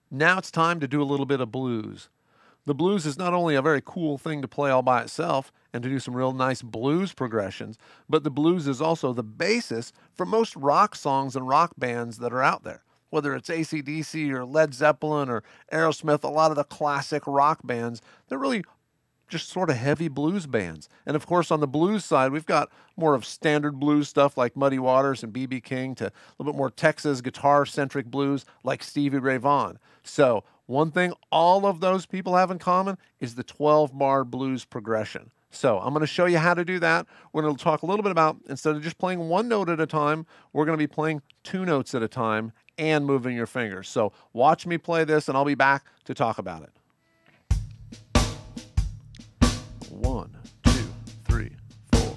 Now it's time to do a little bit of blues. The blues is not only a very cool thing to play all by itself and to do some real nice blues progressions, but the blues is also the basis for most rock songs and rock bands that are out there. Whether it's AC/DC or Led Zeppelin or Aerosmith, a lot of the classic rock bands, they're really just sort of heavy blues bands. And of course, on the blues side, we've got more of standard blues stuff like Muddy Waters and B.B. King to a little bit more Texas guitar-centric blues like Stevie Ray Vaughan. So one thing all of those people have in common is the 12-bar blues progression. So I'm going to show you how to do that. We're going to talk a little bit about, instead of just playing one note at a time, we're going to be playing two notes at a time and moving your fingers. So watch me play this, and I'll be back to talk about it. 1, 2, 3, 4.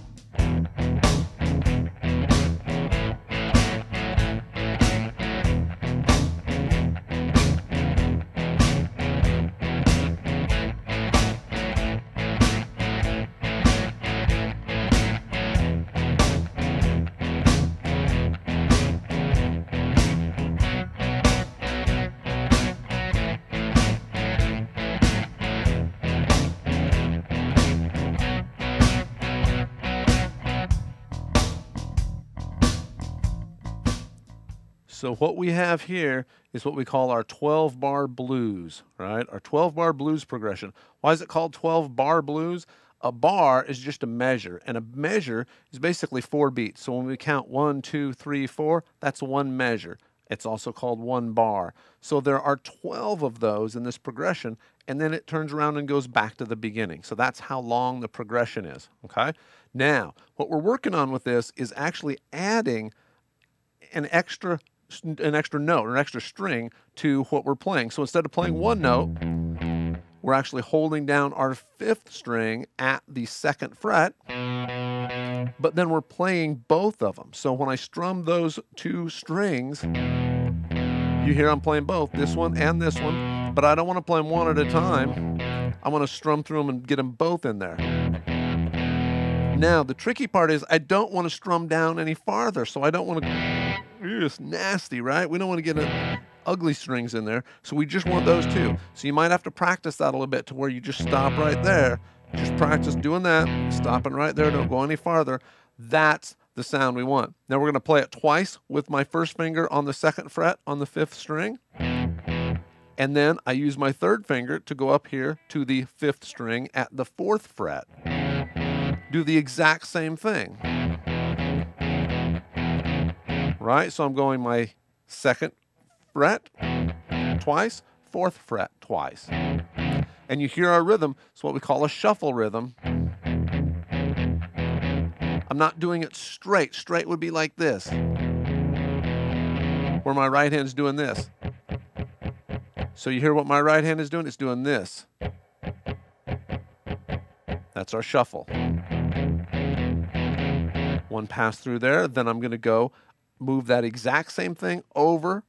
So what we have here is what we call our 12-bar blues, right? Our 12-bar blues progression. Why is it called 12-bar blues? A bar is just a measure, and a measure is basically 4 beats. So when we count 1, 2, 3, 4, that's one measure. It's also called one bar. So there are 12 of those in this progression, and then it turns around and goes back to the beginning. So that's how long the progression is, okay? Now, what we're working on with this is actually adding an extra note or an extra string to what we're playing. So instead of playing one note, we're actually holding down our 5th string at the 2nd fret, but then we're playing both of them. So when I strum those 2 strings, you hear I'm playing both, this one and this one, but I don't want to play them one at a time. I want to strum through them and get them both in there. Now, the tricky part is I don't want to strum down any farther, so I don't want to... It's nasty, right? We don't want to get ugly strings in there, so we just want those 2. So you might have to practice that a little bit to where you just stop right there. Just practice doing that, stopping right there, don't go any farther. That's the sound we want. Now we're going to play it twice with my 1st finger on the 2nd fret on the 5th string. And then I use my 3rd finger to go up here to the 5th string at the 4th fret. Do the exact same thing. Right? So I'm going my 2nd fret twice, 4th fret twice. And you hear our rhythm. It's what we call a shuffle rhythm. I'm not doing it straight. Straight would be like this, where my right hand's doing this. So you hear what my right hand is doing? It's doing this. That's our shuffle. One pass through there, then I'm going to go move that exact same thing over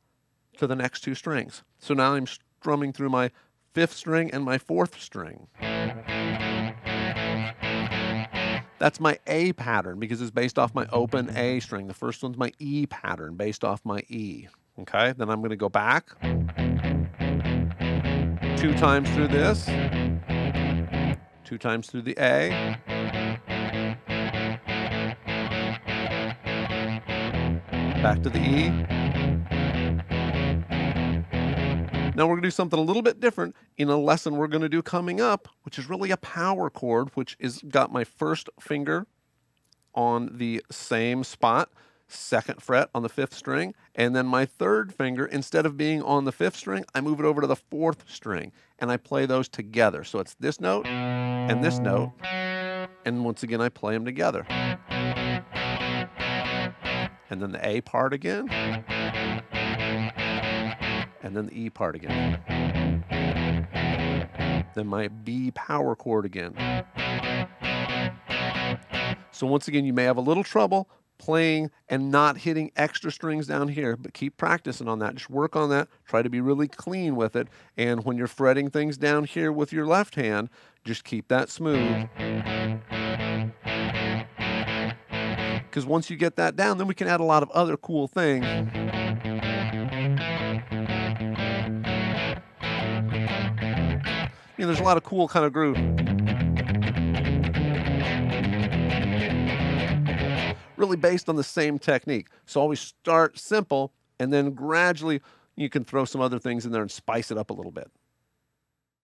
to the next 2 strings. So now I'm strumming through my 5th string and my 4th string. That's my A pattern because it's based off my open A string. The first one's my E pattern based off my E. Okay, then I'm going to go back 2 times through this, 2 times through the A, back to the E. Now we're going to do something a little bit different in a lesson we're going to do coming up, which is really a power chord, which is got my 1st finger on the same spot, 2nd fret on the 5th string, and then my 3rd finger, instead of being on the 5th string, I move it over to the 4th string, and I play those together. So it's this note, and once again I play them together. And then the A part again, and then the E part again. Then my B power chord again. So once again, you may have a little trouble playing and not hitting extra strings down here, but keep practicing on that. Just work on that. Try to be really clean with it. And when you're fretting things down here with your left hand, just keep that smooth. Because once you get that down, then we can add a lot of other cool things. You know, there's a lot of cool kind of groove. Really based on the same technique. So always start simple, and then gradually you can throw some other things in there and spice it up a little bit.